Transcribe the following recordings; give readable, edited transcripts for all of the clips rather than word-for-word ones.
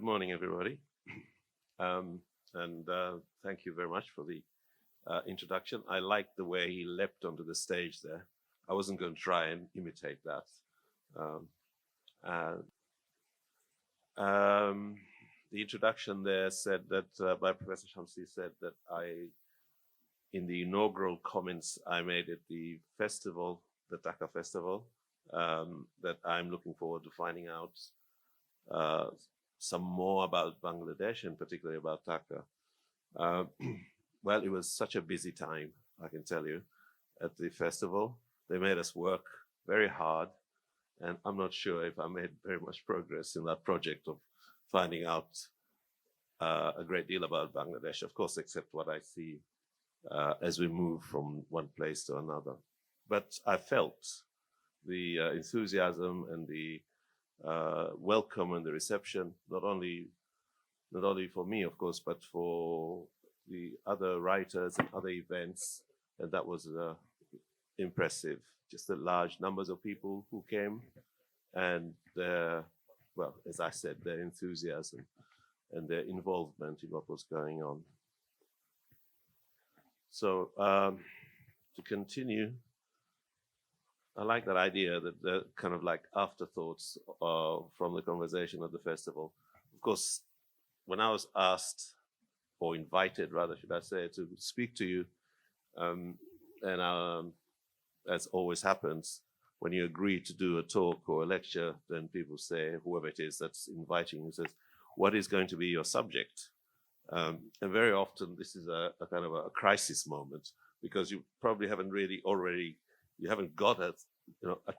morning, everybody. Thank you very much for the introduction. I liked the way he leapt onto the stage there. I wasn't going to try and imitate that. The introduction there said that, by Professor Shamsad, said that in the inaugural comments I made at the festival, the Dhaka festival, that I'm looking forward to finding out some more about Bangladesh and particularly about Dhaka. Well, it was such a busy time, I can tell you, at the festival. They made us work very hard, and I'm not sure if I made very much progress in that project of finding out a great deal about Bangladesh, of course, except what I see as we move from one place to another. But I felt the enthusiasm and the welcome and the reception, not only for me, of course, but for the other writers and other events, and that was impressive. Just the large numbers of people who came, and their, well, as I said, their enthusiasm and their involvement in what was going on. So to continue, I like that idea that the kind of like afterthoughts from the conversation at the festival. Of course, when I was asked, or invited rather, should I say, to speak to you, as always happens, when you agree to do a talk or a lecture, then people say, whoever it is that's inviting you says, what is going to be your subject? And very often this is a kind of a crisis moment, because you probably haven't really you haven't got a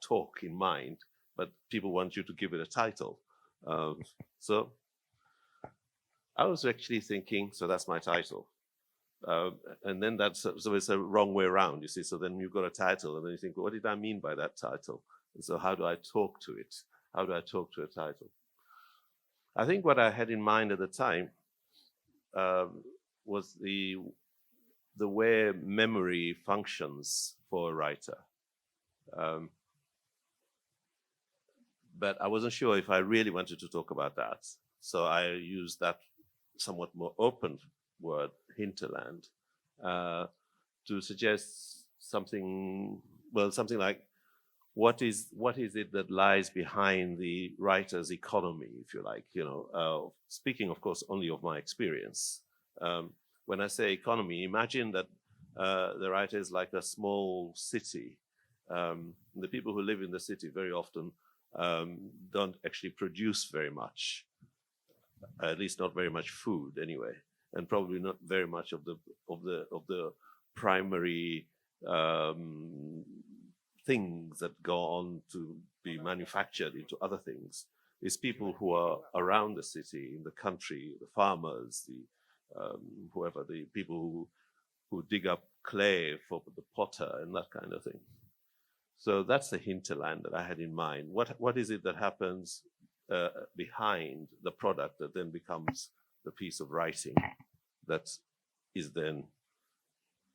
talk in mind, but people want you to give it a title. So I was actually thinking, so that's my title. And then so it's a wrong way around, you see. So then you've got a title, and then you think, well, what did I mean by that title? And so how do I talk to it? How do I talk to a title? I think what I had in mind at the time was the way memory functions for a writer. But I wasn't sure if I really wanted to talk about that. So I used that somewhat more open word, hinterland, to suggest something like, what is it that lies behind the writer's economy, if you like, speaking, of course, only of my experience. When I say economy, imagine that the writer is like a small city. The people who live in the city very often don't actually produce very much, at least not very much food anyway, and probably not very much of the primary things that go on to be manufactured into other things. It's people who are around the city, in the country, the farmers, whoever, the people who dig up clay for the potter and that kind of thing. So that's the hinterland that I had in mind. What is it that happens behind the product that then becomes the piece of writing that is then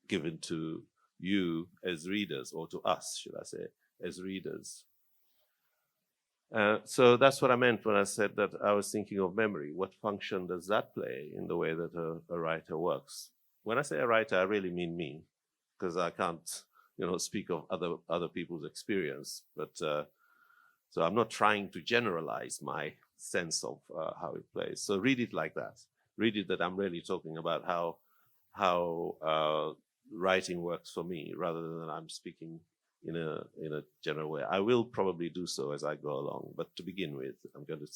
given to you as readers, or to us, should I say, as readers? So that's what I meant when I said that I was thinking of memory. What function does that play in the way that a writer works? When I say a writer, I really mean me, because I can't, speak of other people's experience. But so I'm not trying to generalize my sense of how it plays. So read it like that. Read it that I'm really talking about how writing works for me, rather than I'm speaking in a general way. I will probably do so as I go along, but to begin with, I'm going to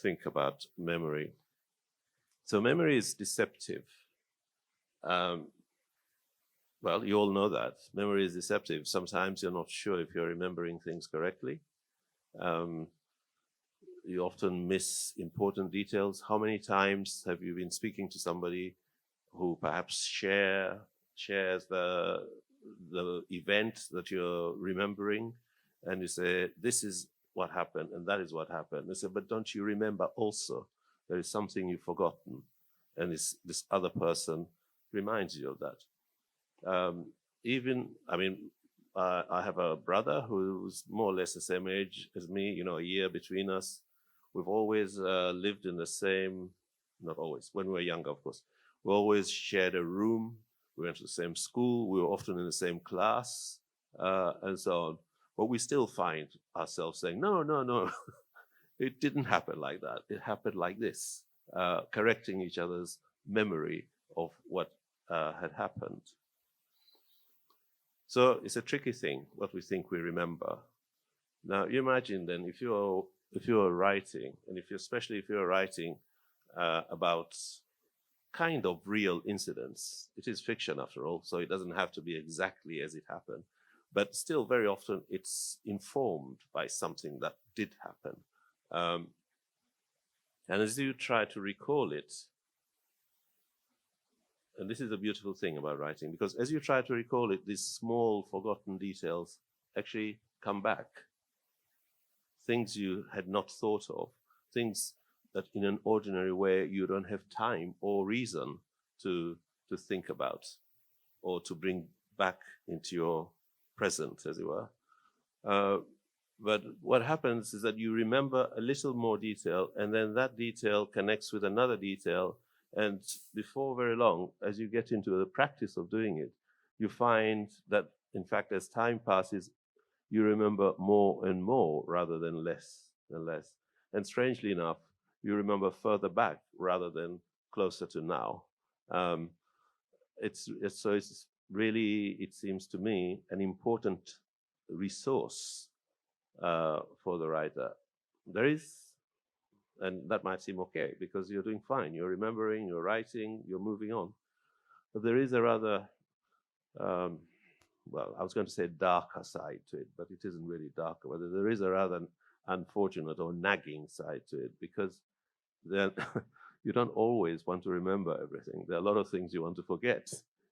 think about memory. So memory is deceptive. Well, you all know that. Memory is deceptive. Sometimes you're not sure if you're remembering things correctly. You often miss important details. How many times have you been speaking to somebody who perhaps shares the event that you're remembering, and you say, this is what happened and that is what happened. They say, but don't you remember also there is something you've forgotten, and this other person reminds you of that. I have a brother who's more or less the same age as me, a year between us, We've always lived in the same, not always, when we were younger, of course. We always shared a room. We went to the same school. We were often in the same class, and so on. But we still find ourselves saying, no, no, no, it didn't happen like that. It happened like this, correcting each other's memory of what had happened. So it's a tricky thing, what we think we remember. Now, you imagine then, if you're writing, and especially if you're writing about kind of real incidents. It is fiction after all, so it doesn't have to be exactly as it happened. But still, very often, it's informed by something that did happen. And as you try to recall it, and this is a beautiful thing about writing, because as you try to recall it, these small forgotten details actually come back. Things you had not thought of, things that in an ordinary way you don't have time or reason to think about or to bring back into your present, as it were. But what happens is that you remember a little more detail, and then that detail connects with another detail, and before very long, as you get into the practice of doing it, you find that, in fact, as time passes, you remember more and more rather than less and less. And strangely enough, you remember further back rather than closer to now. It's really, it seems to me, an important resource for the writer. There is, and that might seem okay because you're doing fine, you're remembering, you're writing, you're moving on. But there is a rather, well, I was going to say darker side to it, but it isn't really darker. But there is a rather unfortunate or nagging side to it, because then you don't always want to remember everything. There are a lot of things you want to forget.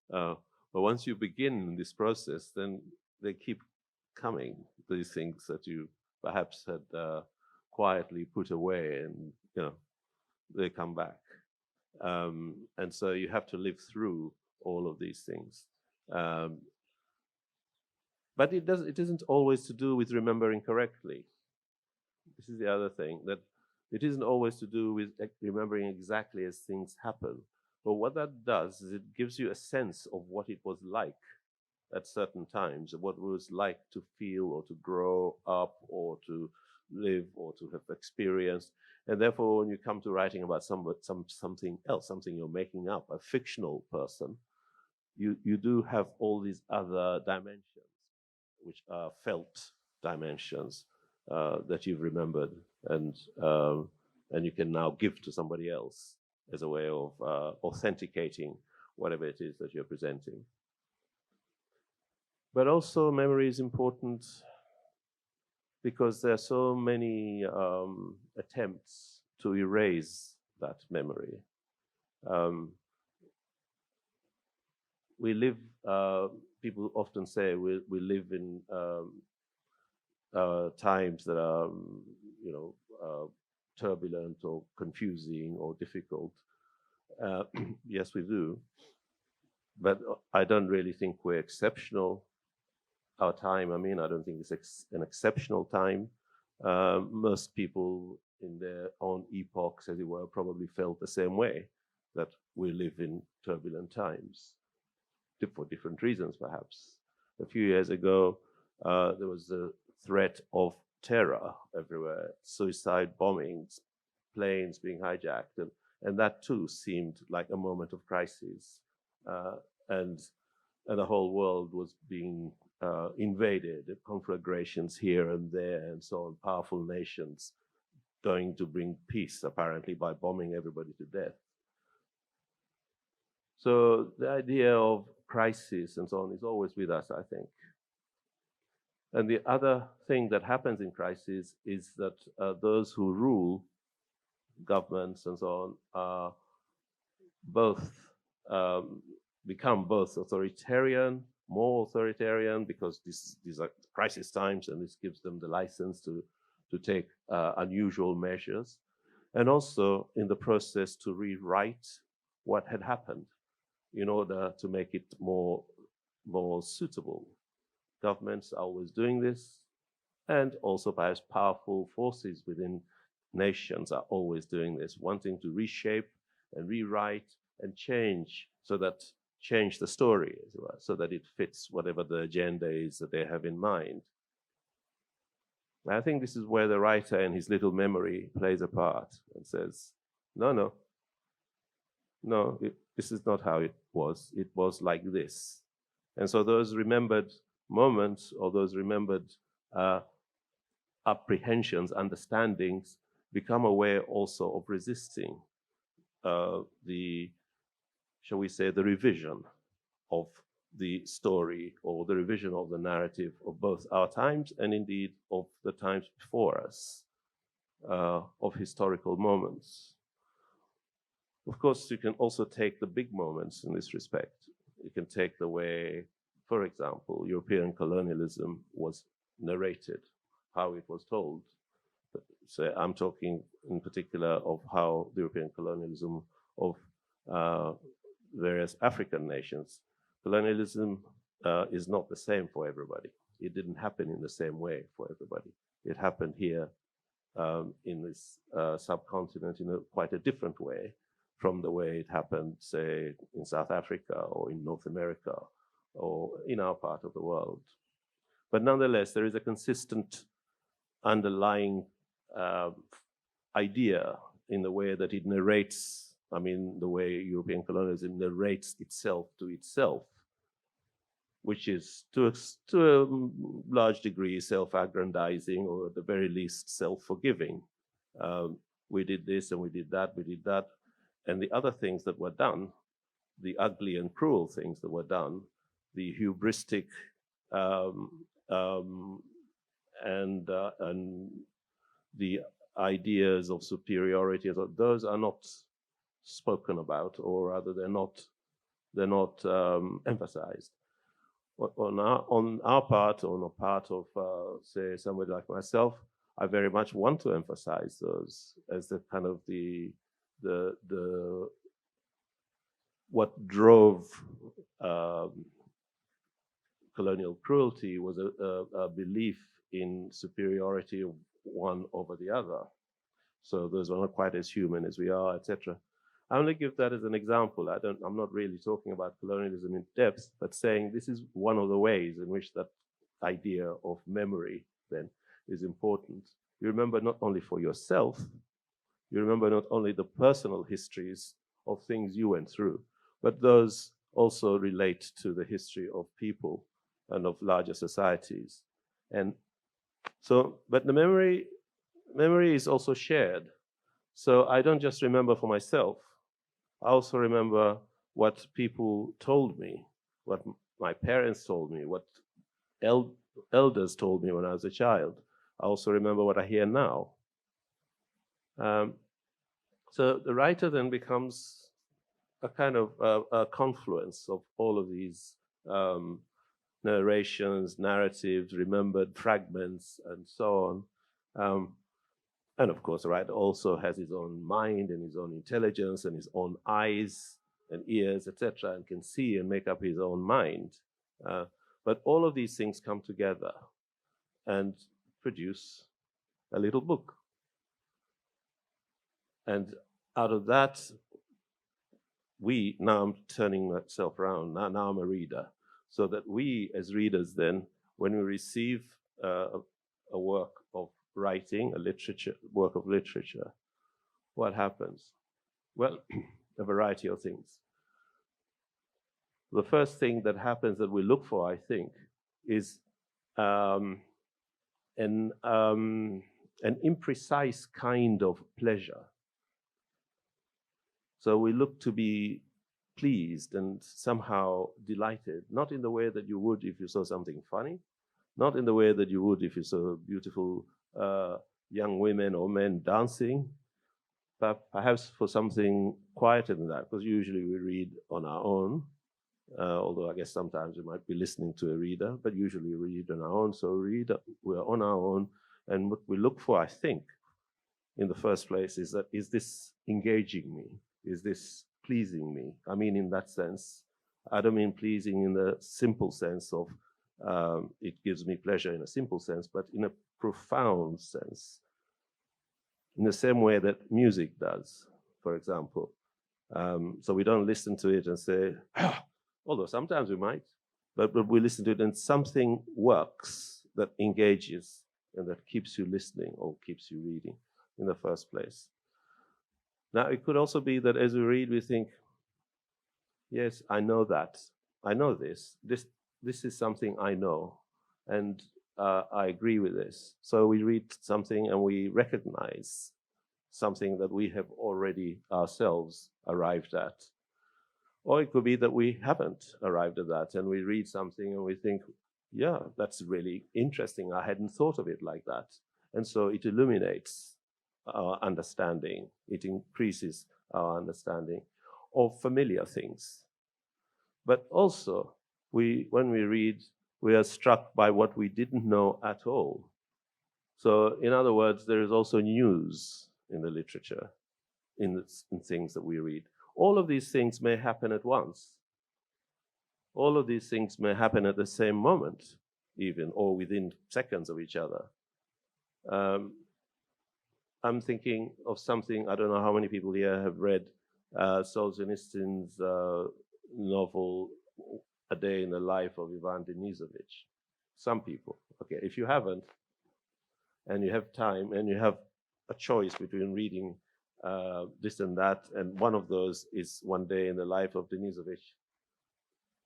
But once you begin this process, then they keep coming, these things that you perhaps had quietly put away, and they come back. And so you have to live through all of these things. But it isn't always to do with remembering correctly. This is the other thing, that it isn't always to do with remembering exactly as things happen. But what that does is it gives you a sense of what it was like at certain times, what it was like to feel or to grow up or to live or to have experienced. And therefore, when you come to writing about something else, something you're making up, a fictional person, you do have all these other dimensions, which are felt dimensions that you've remembered, and you can now give to somebody else as a way of authenticating whatever it is that you're presenting. But also, memory is important because there are so many attempts to erase that memory. We live, people often say we live in times that are, turbulent or confusing or difficult. Yes, we do. But I don't really think we're exceptional. Our time, I don't think it's an exceptional time. Most people in their own epochs, as it were, probably felt the same way, that we live in turbulent times, for different reasons, perhaps. A few years ago, there was the threat of terror everywhere, suicide bombings, planes being hijacked, and that too seemed like a moment of crisis. And the whole world was being invaded, conflagrations here and there, and so on, powerful nations going to bring peace, apparently, by bombing everybody to death. So the idea of crisis and so on is always with us, I think. And the other thing that happens in crisis is that those who rule, governments and so on, are become both authoritarian, more authoritarian, because these are crisis times, and this gives them the license to take unusual measures, and also in the process to rewrite what had happened in order to make it more suitable. Governments are always doing this, and also perhaps powerful forces within nations are always doing this, wanting to reshape and rewrite and change the story, as it were, so that it fits whatever the agenda is that they have in mind. And I think this is where the writer and his little memory plays a part and says, no, this is not how it was. It was like this. And so those remembered moments, or those remembered apprehensions, understandings, become a way also of resisting shall we say, the revision of the story, or the revision of the narrative of both our times and indeed of the times before us, of historical moments. Of course, you can also take the big moments in this respect. You can take the way, for example, European colonialism was narrated, how it was told. So I'm talking in particular of how the European colonialism of various African nations. Colonialism is not the same for everybody. It didn't happen in the same way for everybody. It happened here in this subcontinent in quite a different way from the way it happened, say, in South Africa or in North America or in our part of the world. But nonetheless, there is a consistent underlying idea in the way that it narrates, the way European colonialism narrates itself to itself, which is to a large degree self-aggrandizing, or at the very least self-forgiving. We did this and we did that, and the other things that were done, the ugly and cruel things that were done, the hubristic and the ideas of superiority, those are not spoken about, or rather they're not emphasized. On our part, on the part of say somebody like myself, I very much want to emphasize those as the kind of the what drove colonial cruelty was a belief in superiority of one over the other. So those are not quite as human as we are, etc. I only give that as an example. I'm not really talking about colonialism in depth, but saying this is one of the ways in which that idea of memory then is important. You remember not only for yourself, you remember not only the personal histories of things you went through, but those also relate to the history of people and of larger societies. And so, but the memory is also shared. So I don't just remember for myself. I also remember what people told me, what my parents told me, what elders told me when I was a child. I also remember what I hear now. So the writer then becomes a kind of a confluence of all of these narrations, narratives, remembered fragments, and so on. And of course, the writer also has his own mind and his own intelligence and his own eyes and ears, etc., and can see and make up his own mind. But all of these things come together and produce a little book. And out of that, now I'm turning myself around, now I'm a reader, so that we as readers then, when we receive a work of writing, work of literature, what happens? Well, a variety of things. The first thing that happens that we look for, I think, is an imprecise kind of pleasure. So we look to be pleased and somehow delighted, not in the way that you would if you saw something funny, not in the way that you would if you saw beautiful young women or men dancing, but perhaps for something quieter than that, because usually we read on our own, although I guess sometimes we might be listening to a reader, but usually we read on our own. So we're on our own, and what we look for, I think, in the first place is that, is this engaging me? Is this pleasing me? I mean, in that sense, I don't mean pleasing in the simple sense of it gives me pleasure in a simple sense, but in a profound sense. in the same way that music does, for example. So we don't listen to it and say, ah, although sometimes we might, but we listen to it and something works that engages and that keeps you listening or keeps you reading in the first place. Now, it could also be that as we read, we think, yes, I know that. I know this. This is something I know, and I agree with this. So we read something and we recognize something that we have already ourselves arrived at. Or it could be that we haven't arrived at that, and we read something and we think, yeah, that's really interesting. I hadn't thought of it like that. And so it illuminates our understanding. It increases our understanding of familiar things. But also, when we read, we are struck by what we didn't know at all. So in other words, there is also news in the literature, in things that we read. All of these things may happen at once. All of these things may happen at the same moment, even, or within seconds of each other. I'm thinking of something, I don't know how many people here have read Solzhenitsyn's novel, A Day in the Life of Ivan Denisovich. Some people. Okay, if you haven't, and you have time, and you have a choice between reading this and that, and one of those is One Day in the Life of Denisovich,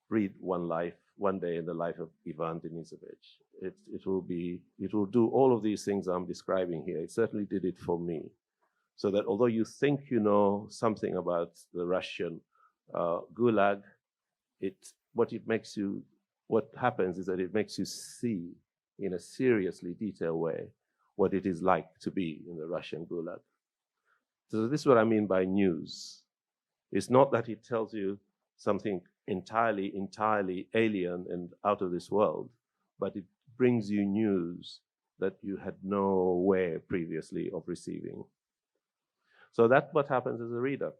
read One Day in the Life of Ivan Denisovich. It will do all of these things I'm describing here. It certainly did it for me. So that although you think you know something about the Russian Gulag, what happens is that it makes you see in a seriously detailed way what it is like to be in the Russian Gulag. So this is what I mean by news. It's not that it tells you something entirely alien and out of this world, but it brings you news that you had no way previously of receiving. So that's what happens as a reader.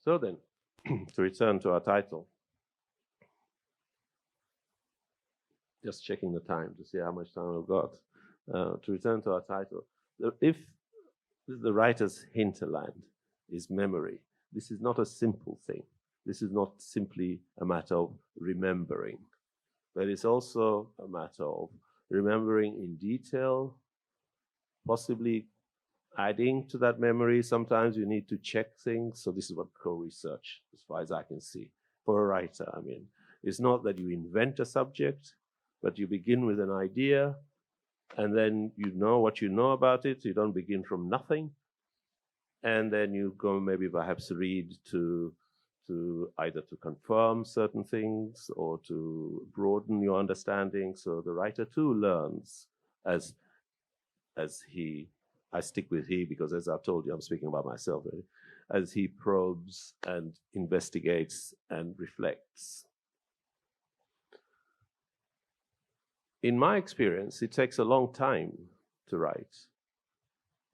So then, to return to our title, just checking the time to see how much time I've got. To return to our title, if the writer's hinterland is memory, this is not a simple thing. This is not simply a matter of remembering, but it's also a matter of remembering in detail, possibly adding to that memory. Sometimes you need to check things. So this is what co-research, as far as I can see, for a writer, I mean, it's not that you invent a subject, but you begin with an idea, and then you know what you know about it. You don't begin from nothing. And then you go maybe perhaps read to either to confirm certain things or to broaden your understanding. So the writer too learns as he, I stick with he because as I've told you, I'm speaking about myself, really, as he probes and investigates and reflects. In my experience, it takes a long time to write.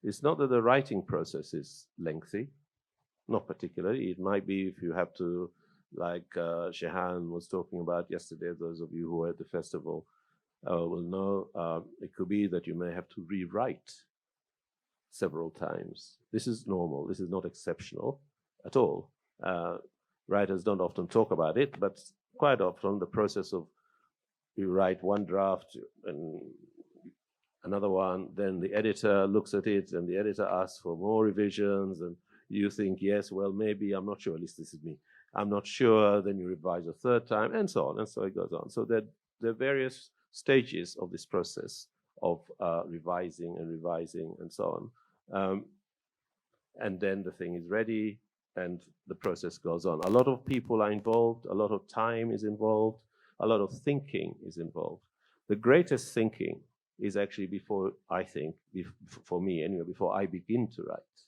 It's not that the writing process is lengthy, not particularly. It might be if you have to, like Shehan was talking about yesterday, those of you who were at the festival will know, it could be that you may have to rewrite several times. This is normal. This is not exceptional at all. Writers don't often talk about it, but quite often the process of you write one draft and another one, then the editor looks at it and the editor asks for more revisions and you think, yes, well, maybe, I'm not sure, at least this is me, I'm not sure, then you revise a third time, and so on, and so it goes on. So there are various stages of this process of revising and so on. And then the thing is ready and the process goes on. A lot of people are involved, a lot of time is involved, a lot of thinking is involved. The greatest thinking is actually before, I think, for me anyway, before I begin to write.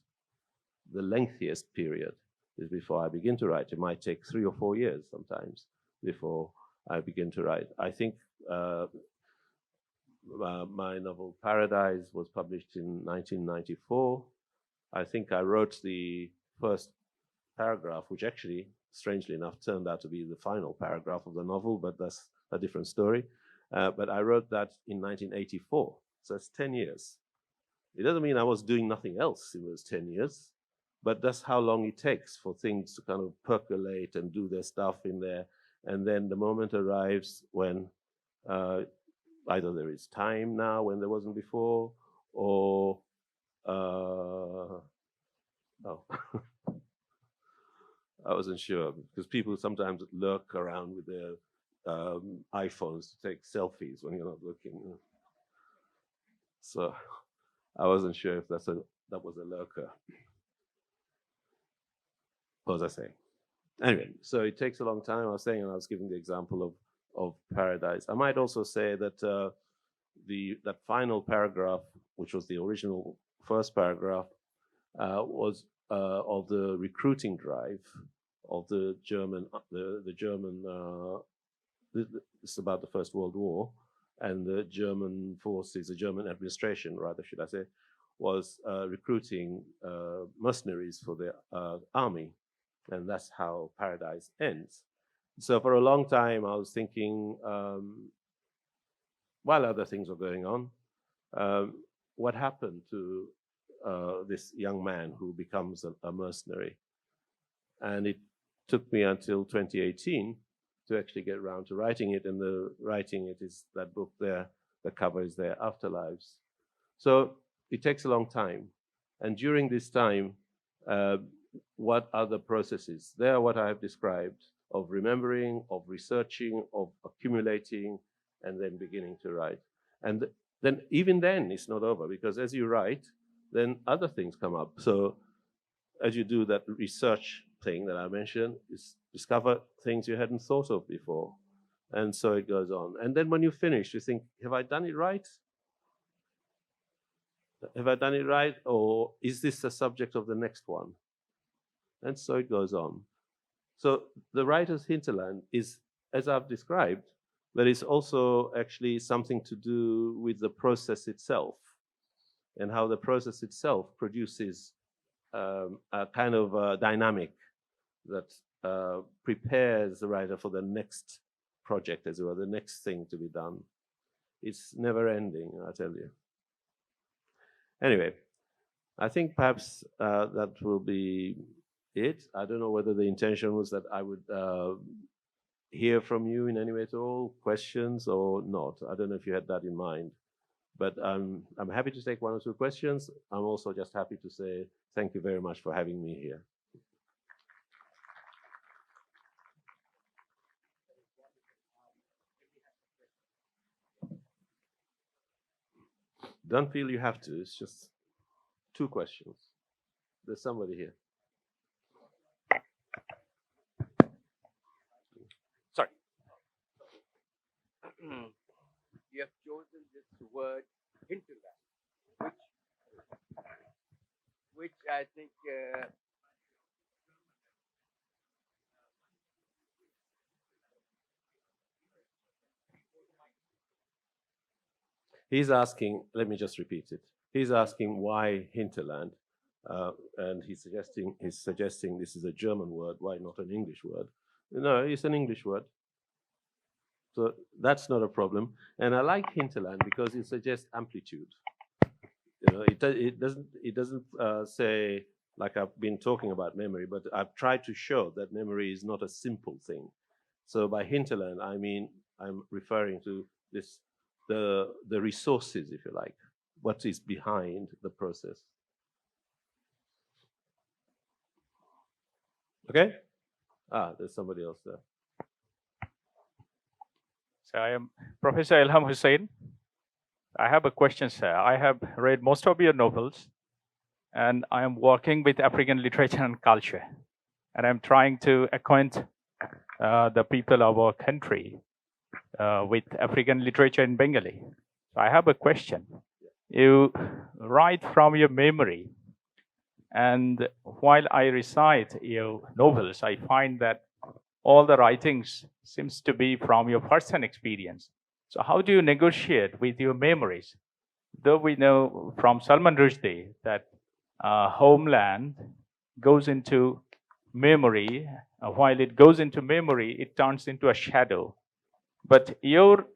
The lengthiest period is before I begin to write. It might take 3 or 4 years sometimes before I begin to write. I think my novel Paradise was published in 1994. I think I wrote the first paragraph, which actually, strangely enough, turned out to be the final paragraph of the novel, but that's a different story. But I wrote that in 1984, so it's 10 years. It doesn't mean I was doing nothing else in those 10 years, but that's how long it takes for things to kind of percolate and do their stuff in there. And then the moment arrives when either there is time now when there wasn't before, or oh, I wasn't sure, because people sometimes lurk around with their iPhones to take selfies when you're not looking. So I wasn't sure if that was a lurker. What was I saying? Anyway, so it takes a long time. I was saying, and I was giving the example of paradise. I might also say that that final paragraph, which was the original first paragraph, was of the recruiting drive of the German, it's about the First World War, and the German forces, the German administration, rather, should I say, was recruiting mercenaries for the army. And that's how Paradise ends. So for a long time, I was thinking, while other things were going on, what happened to this young man who becomes a mercenary? And it took me until 2018 to actually get around to writing it. And the writing it is that book there, the cover is there, Afterlives. So it takes a long time. And during this time, what are the processes? They are what I have described, of remembering, of researching, of accumulating, and then beginning to write. And then even then, it's not over, because as you write, then other things come up. So as you do that research thing that I mentioned, is discover things you hadn't thought of before. And so it goes on. And then when you finish, you think, have I done it right? Have I done it right? Or is this the subject of the next one? And so it goes on. So the writer's hinterland is, as I've described, but it's also actually something to do with the process itself, and how the process itself produces a kind of dynamic that prepares the writer for the next project, as it were, the next thing to be done. It's never ending, I tell you. Anyway, I think perhaps that will be it. I don't know whether the intention was that I would hear from you in any way at all, questions or not. I don't know if you had that in mind, but I'm happy to take one or two questions. I'm also just happy to say thank you very much for having me here. Don't feel you have to. It's just two questions. There's somebody here. Sorry. You have chosen this word hinterland, which I think he's asking, let me just repeat it. He's asking why hinterland, and he's suggesting this is a German word, why not an English word? No, it's an English word. So that's not a problem. And I like hinterland because it suggests amplitude. You know, it doesn't say, like I've been talking about memory, but I've tried to show that memory is not a simple thing. So by hinterland, I mean, I'm referring to this, the resources, if you like, what is behind the process. Okay? Ah, there's somebody else there. So I am Professor 𝐒𝐲𝐚. I have a question, sir. I have read most of your novels, and I am working with African literature and culture, and I'm trying to acquaint the people of our country with African literature in Bengali. So I have a question. You write from your memory, and while I recite your novels, I find that all the writings seems to be from your first-hand experience. So how do you negotiate with your memories? Though we know from Salman Rushdie that homeland goes into memory, while it goes into memory, it turns into a shadow. But your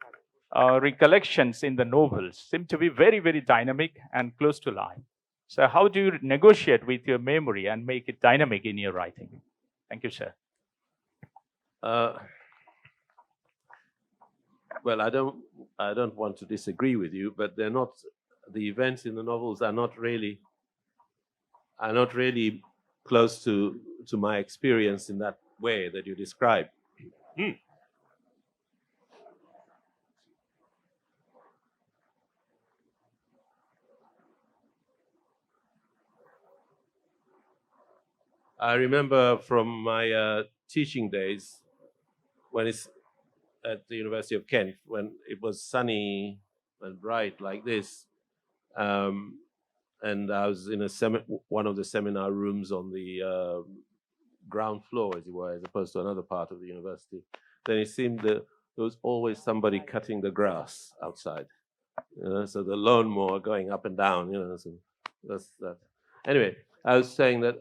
recollections in the novels seem to be very, very dynamic and close to life. So how do you negotiate with your memory and make it dynamic in your writing? Thank you, sir. Well, I don't want to disagree with you, but they're not, the events in the novels are not really close to my experience in that way that you describe. I remember from my teaching days when it's at the University of Kent, when it was sunny and bright like this, and I was in one of the seminar rooms on the ground floor, as it were, as opposed to another part of the university. Then it seemed that there was always somebody cutting the grass outside. So the lawnmower going up and down. So that's that. Anyway, I was saying that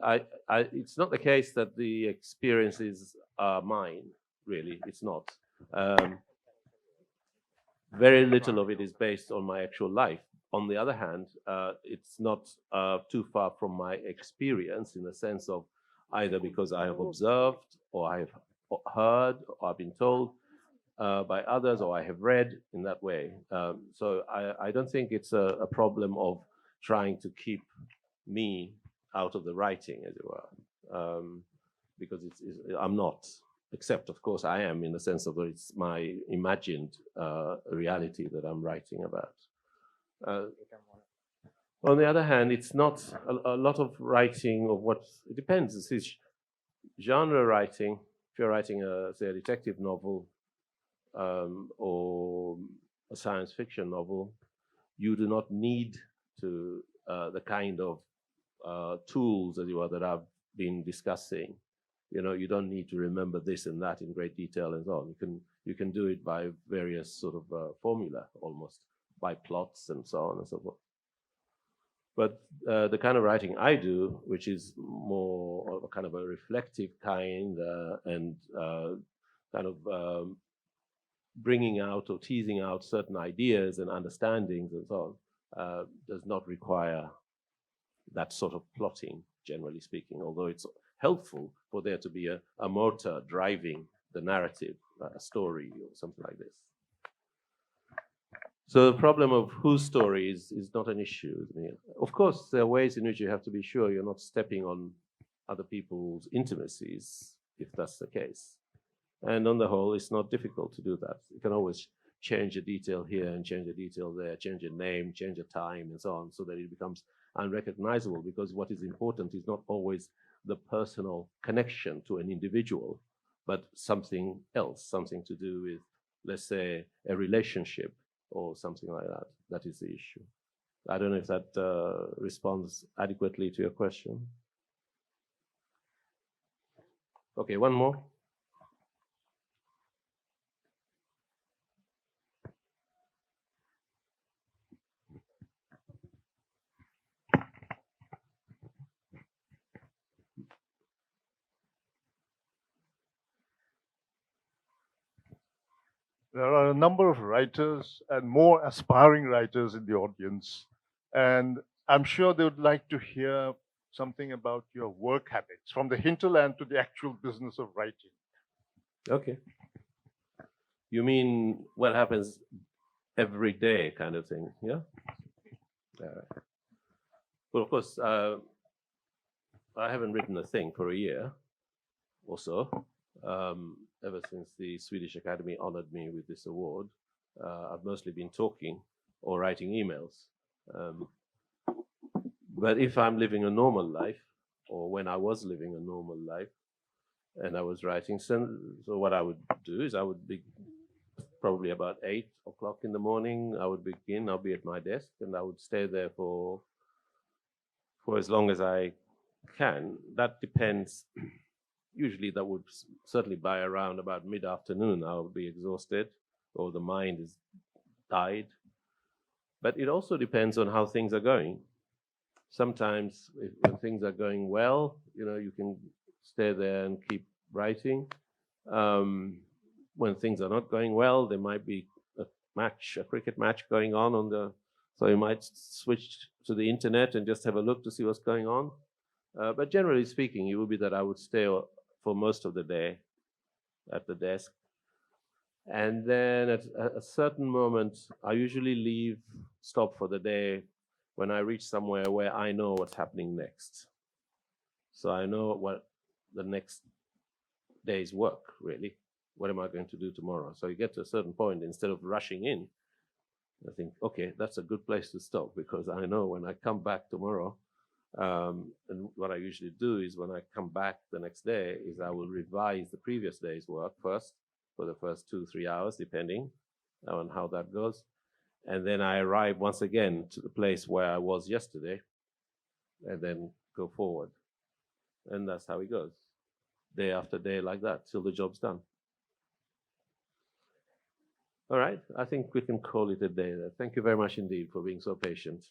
it's not the case that the experiences are mine. Really, it's not. Very little of it is based on my actual life. On the other hand, it's not too far from my experience in the sense of either because I have observed or I have heard or I've been told by others or I have read in that way. So I don't think it's a problem of trying to keep me out of the writing, as it were, because I'm not. Except, of course, I am in the sense of it's my imagined reality that I'm writing about. On the other hand, it's not a lot of writing of what, it depends. It's genre writing. If you're writing, say, a detective novel or a science fiction novel, you do not need to the kind of tools, as you are, that I've been discussing. You don't need to remember this and that in great detail and so on. You can do it by various sort of formula, almost by plots and so on and so forth. But the kind of writing I do, which is more of a kind of a reflective kind and kind of bringing out or teasing out certain ideas and understandings and so on, does not require that sort of plotting, generally speaking, although it's helpful for there to be a motor driving the narrative, a story or something like this. So the problem of whose story is not an issue. Of course, there are ways in which you have to be sure you're not stepping on other people's intimacies, if that's the case. And on the whole, it's not difficult to do that. You can always change a detail here and change a detail there, change a name, change a time, and so on, so that it becomes unrecognizable, because what is important is not always the personal connection to an individual, but something else, something to do with, let's say, a relationship or something like that. That is the issue. I don't know if that responds adequately to your question. Okay, one more. There are a number of writers and more aspiring writers in the audience, and I'm sure they would like to hear something about your work habits, from the hinterland to the actual business of writing. Okay. You mean what happens every day kind of thing, yeah? Well, of course, I haven't written a thing for a year or so. Ever since the Swedish Academy honored me with this award, I've mostly been talking or writing emails. But if I'm living a normal life, or when I was living a normal life, and I was writing, so what I would do is I would be probably about 8 o'clock in the morning. I would begin. I'll be at my desk, and I would stay there for as long as I can. That depends. Usually that would certainly by around about mid-afternoon, I would be exhausted or the mind is tired. But it also depends on how things are going. Sometimes when things are going well, you can stay there and keep writing. When things are not going well, there might be match, a cricket match going on the, so you might switch to the internet and just have a look to see what's going on. But generally speaking, it would be that I would stay for most of the day at the desk. And then at a certain moment, I usually stop for the day when I reach somewhere where I know what's happening next. So I know what the next day's work, really. What am I going to do tomorrow? So you get to a certain point, instead of rushing in, I think, okay, that's a good place to stop, because I know when I come back tomorrow, and what I usually do is when I come back the next day is I will revise the previous day's work first for the first 2-3 hours, depending on how that goes. And then I arrive once again to the place where I was yesterday and then go forward. And that's how it goes, day after day like that, till the job's done. All right, I think we can call it a day there. Thank you very much indeed for being so patient.